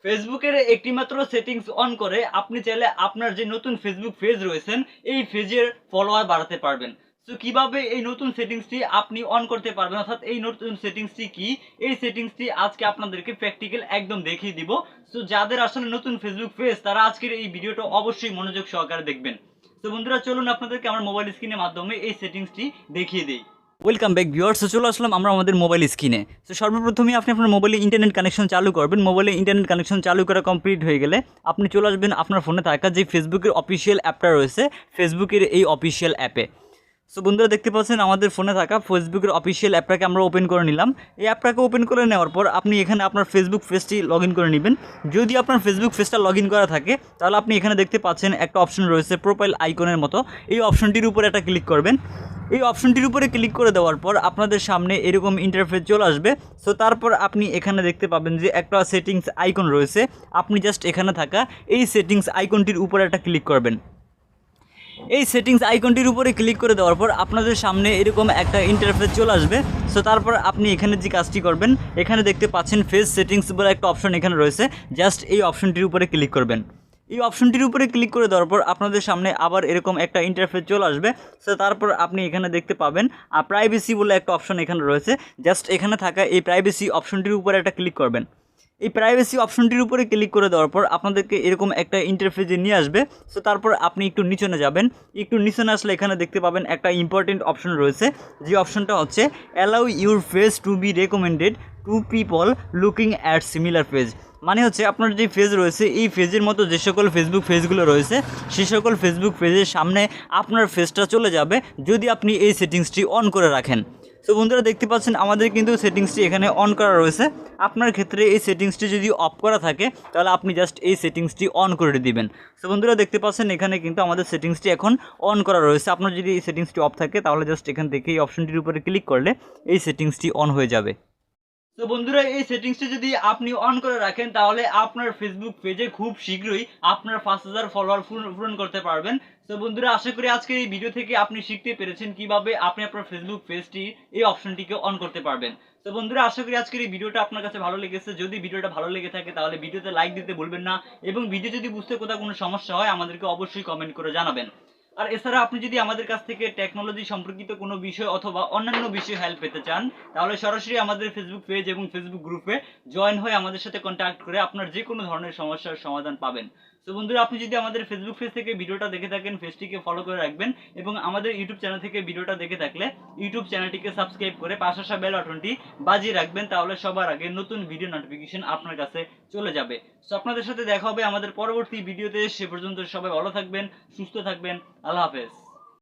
ফেসবুকের একটি মাত্র সেটিংস অন করে আপনি চাইলে আপনার যে নতুন ফেসবুক পেজ রয়েছেন এই পেজের ফলোয়ার বাড়াতে পারবেন। সো কিভাবে এই নতুন সেটিংসটি আপনি অন করতে পারবেন, অর্থাৎ এই নতুন সেটিংসটি কি, এই সেটিংসটি আজকে আপনাদেরকে প্র্যাকটিক্যাল একদম দেখিয়ে দিব। সো যাদের আসলে নতুন ফেসবুক পেজ তারা আজকের এই ভিডিওটা অবশ্যই মনোযোগ সহকারে দেখবেন। তো বন্ধুরা চলুন আপনাদেরকে আমার মোবাইল স্ক্রিনের মাধ্যমে এই সেটিংসটি দেখিয়ে দিই। Welcome back viewers. চলে আসলাম আমরা আমাদের মোবাইল স্ক্রিনে। তো সর্বপ্রথমে আপনি আপনার মোবাইলে ইন্টারনেট কানেকশন চালু করবেন। মোবাইলে ইন্টারনেট কানেকশন চালু করা কমপ্লিট হয়ে গেলে আপনি চলে আসবেন আপনার ফোনে থাকা যে ফেসবুকের অফিসিয়াল অ্যাপটা রয়েছে, ফেসবুকের এই অফিসিয়াল অ্যাপে। সো বন্ধুরা দেখতে পাচ্ছেন আমাদের ফোনে থাকা ফেসবুকের অফিসিয়াল অ্যাপটাকে আমরা ওপেন করে নিলাম। এই অ্যাপটাকে ওপেন করে নেওয়ার পর আপনি এখানে আপনার ফেসবুক পেজটি লগ ইন করে নেবেন। যদি আপনার ফেসবুক পেজটা লগ ইন করা থাকে তাহলে আপনি এখানে দেখতে পাচ্ছেন একটা অপশন রয়েছে প্রোফাইল আইকনের মতো, এই অপশনটির উপরে একটা ক্লিক করবেন। এই অপশনটির উপরে ক্লিক করে দেওয়ার পর আপনাদের সামনে এরকম ইন্টারফেস চলে আসবে। সো তারপর আপনি এখানে দেখতে পাবেন যে একটা সেটিংস আইকন রয়েছে, আপনি জাস্ট এখানে থাকা এই সেটিংস আইকনটির উপরে একটা ক্লিক করবেন। এই সেটিংস আইকনটির উপরে ক্লিক করে দেওয়ার পর আপনাদের সামনে এরকম একটা ইন্টারফেস চলে আসবে। সো তারপর আপনি এখানে যে কাজটি করবেন, এখানে দেখতে পাচ্ছেন ফেস সেটিংস বলে একটা অপশন এখানে রয়েছে, জাস্ট এই অপশনটির উপরে ক্লিক করবেন। এই অপশনটির উপরে ক্লিক করে দেওয়ার পর আপনাদের সামনে আবার এরকম একটা ইন্টারফেস চলে আসবে। সো তারপর আপনি এখানে দেখতে পাবেন প্রাইভেসি বলে একটা অপশন এখানে রয়েছে, জাস্ট এখানে থাকা এই প্রাইভেসি অপশনটির উপরে একটা ক্লিক করবেন। এই প্রাইভেসি অপশনটির উপরে ক্লিক করে দেওয়ার পর আপনাদেরকে এরকম একটা ইন্টারফেসে নিয়ে আসবে। সো তারপর আপনি একটু নিচে যাবেন, একটু নিচে আসলে এখানে দেখতে পাবেন একটা ইম্পর্টেন্ট অপশন রয়েছে, যে অপশনটা হচ্ছে allow your face to be recommended to people looking at similar page. মানে হচ্ছে আপনার যে পেজ রয়েছে এই পেজের মতো যে সকল ফেসবুক পেজগুলো রয়েছে সে সকল ফেসবুক পেজের সামনে আপনার ফেসটা চলে যাবে যদি আপনি এই সেটিংসটি অন করে রাখেন। সো বন্ধুরা দেখতে পাচ্ছেন আমাদের কিন্তু সেটিংসটি এখানে অন করা রয়েছে। আপনার ক্ষেত্রে এই সেটিংসটি যদি অফ করা থাকে তাহলে আপনি জাস্ট এই সেটিংসটি অন করে দিবেন। সো বন্ধুরা দেখতে পাচ্ছেন এখানে কিন্তু আমাদের সেটিংসটি এখন অন করা রয়েছে। আপনার যদি এই সেটিংসটি অফ থাকে তাহলে জাস্ট এখান থেকে এই অপশনটির উপরে ক্লিক করলে এই সেটিংসটি অন হয়ে যাবে। তো বন্ধুরা এই সেটিংসটি যদি আপনি অন করে রাখেন তাহলে আপনার ফেসবুক পেজে খুব শীঘ্রই আপনার 5000 ফলোয়ার পূরণ করতে পারবেন। তো বন্ধুরা আশা করি আজকের এই ভিডিও থেকে আপনি শিখতে পেরেছেন কিভাবে আপনি আপনার ফেসবুক পেজটি এই অপশনটিকে অন করতে পারবেন। তো বন্ধুরা আশা করি আজকের এই ভিডিওটা আপনার কাছে ভালো লেগেছে। যদি ভিডিওটা ভালো লেগে থাকে তাহলে ভিডিওতে লাইক দিতে ভুলবেন না, এবং ভিডিও যদি বুঝতে কোথাও কোনো সমস্যা হয় আমাদেরকে অবশ্যই কমেন্ট করে জানাবেন। আর এছাড়া আপনি যদি আমাদের কাছ থেকে টেকনোলজি সম্পর্কিত কোনো বিষয় অথবা অন্যান্য বিষয়ে হেল্প পেতে চান তাহলে সরাসরি আমাদের ফেসবুক পেজ এবং ফেসবুক গ্রুপে জয়েন হয়ে আমাদের সাথে কন্ট্যাক্ট করে আপনার যে কোনো ধরনের সমস্যার সমাধান পাবেন। তো বন্ধুরা আপনি যদি আমাদের ফেসবুক পেজ থেকে ভিডিওটা দেখে থাকেন পেজটিকে ফলো করে রাখবেন, এবং আমাদের ইউটিউব চ্যানেল থেকে ভিডিওটা দেখে থাকলে ইউটিউব চ্যানেলটিকে সাবস্ক্রাইব করে পাশে আসা বেল বাটনটি বাজিয়ে রাখবেন, তাহলে সবার আগে নতুন ভিডিও নোটিফিকেশন আপনার কাছে চলে যাবে। তো আপনাদের সাথে দেখা হবে আমাদের পরবর্তী ভিডিওতে। সে পর্যন্ত সবাই ভালো থাকবেন, সুস্থ থাকবেন। আল্লাহ হাফেজ।